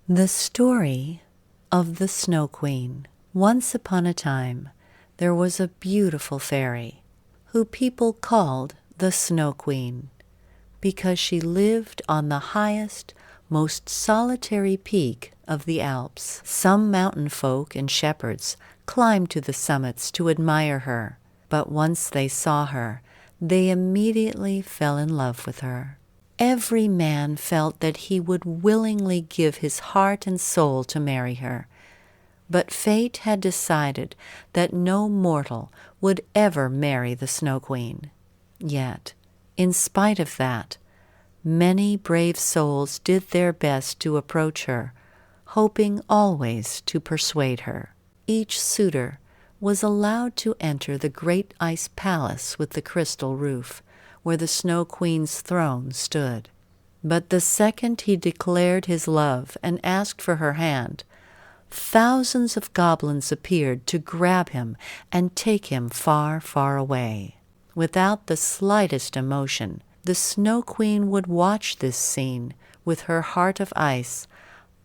The Story of the Snow Queen. Once upon a time, there was a beautiful fairy who people called the Snow Queen because she lived on the highest, most solitary peak of the Alps. Some mountain folk and shepherds climbed to the summits to admire her, but once they saw her, they immediately fell in love with her. Every man felt that he would willingly give his heart and soul to marry her, but fate had decided that no mortal would ever marry the Snow Queen. Yet, in spite of that, many brave souls did their best to approach her, hoping always to persuade her. Each suitor was allowed to enter the great ice palace with the crystal roof, where the Snow Queen's throne stood. But the second he declared his love and asked for her hand, thousands of goblins appeared to grab him and take him far, far away. Without the slightest emotion, the Snow Queen would watch this scene with her heart of ice,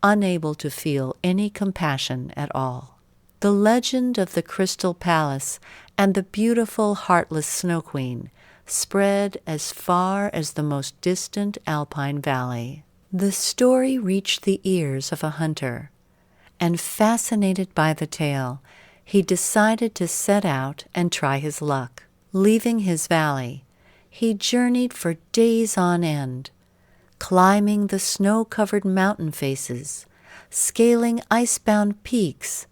unable to feel any compassion at all. The legend of the Crystal Palace and the beautiful, heartless Snow Queen spread as far as the most distant alpine valley. The story reached the ears of a hunter, and fascinated by the tale, he decided to set out and try his luck. Leaving his valley, he journeyed for days on end, climbing the snow-covered mountain faces, scaling ice-bound peaks,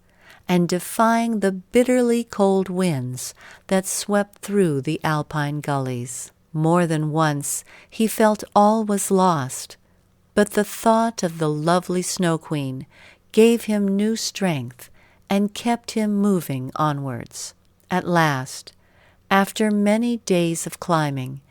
and defying the bitterly cold winds that swept through the alpine gullies. More than once he felt all was lost, but the thought of the lovely Snow Queen gave him new strength and kept him moving onwards. At last, after many days of climbing,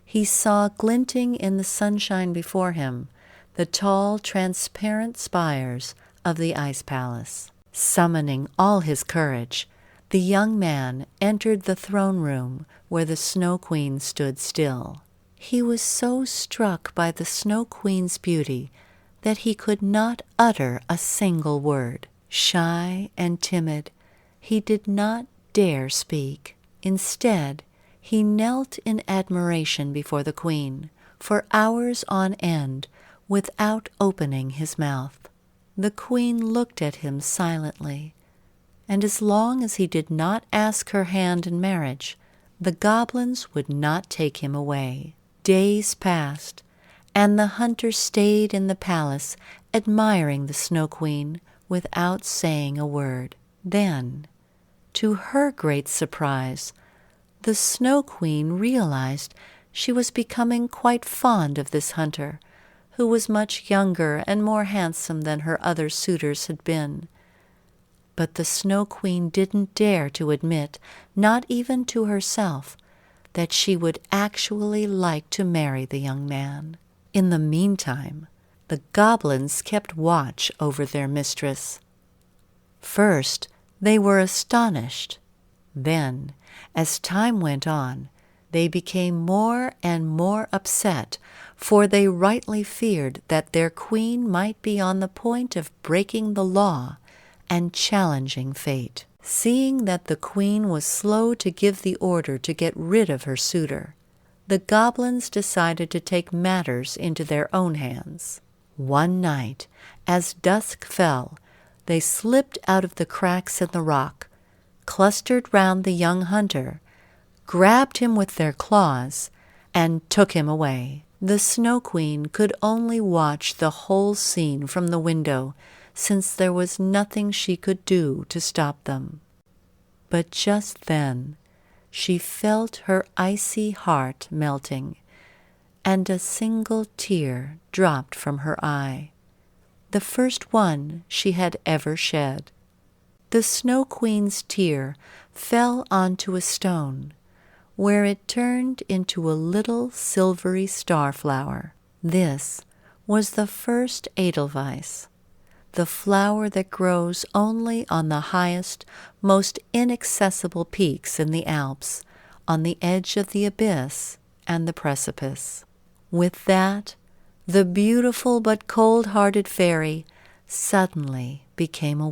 he saw glinting in the sunshine before him the tall, transparent spires of the ice palace. Summoning all his courage, the young man entered the throne room where the Snow Queen stood still. He was so struck by the Snow Queen's beauty that he could not utter a single word. Shy and timid, he did not dare speak. Instead, he knelt in admiration before the Queen for hours on end without opening his mouth. The Queen looked at him silently, and as long as he did not ask her hand in marriage, the goblins would not take him away. Days passed, and the hunter stayed in the palace admiring the Snow Queen without saying a word. Then, to her great surprise, the Snow Queen realized she was becoming quite fond of this hunter, who was much younger and more handsome than her other suitors had been. But the Snow Queen didn't dare to admit, not even to herself, that she would actually like to marry the young man. In the meantime, the goblins kept watch over their mistress. First, they were astonished. Then, as time went on, they became more and more upset, for they rightly feared that their queen might be on the point of breaking the law and challenging fate. Seeing that the queen was slow to give the order to get rid of her suitor, the goblins decided to take matters into their own hands. One night, as dusk fell, they slipped out of the cracks in the rock, clustered round the young hunter, grabbed him with their claws, and took him away. The Snow Queen could only watch the whole scene from the window, since there was nothing she could do to stop them. But just then she felt her icy heart melting, and a single tear dropped from her eye, the first one she had ever shed. The Snow Queen's tear fell onto a stone, where it turned into a little silvery starflower. This was the first Edelweiss, the flower that grows only on the highest, most inaccessible peaks in the Alps, on the edge of the abyss and the precipice. With that, the beautiful but cold-hearted fairy suddenly became a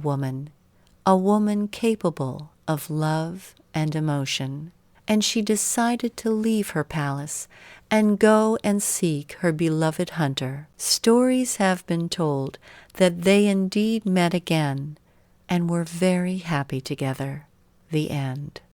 woman capable of love and emotion, and she decided to leave her palace and go and seek her beloved hunter. Stories have been told that they indeed met again and were very happy together. The end.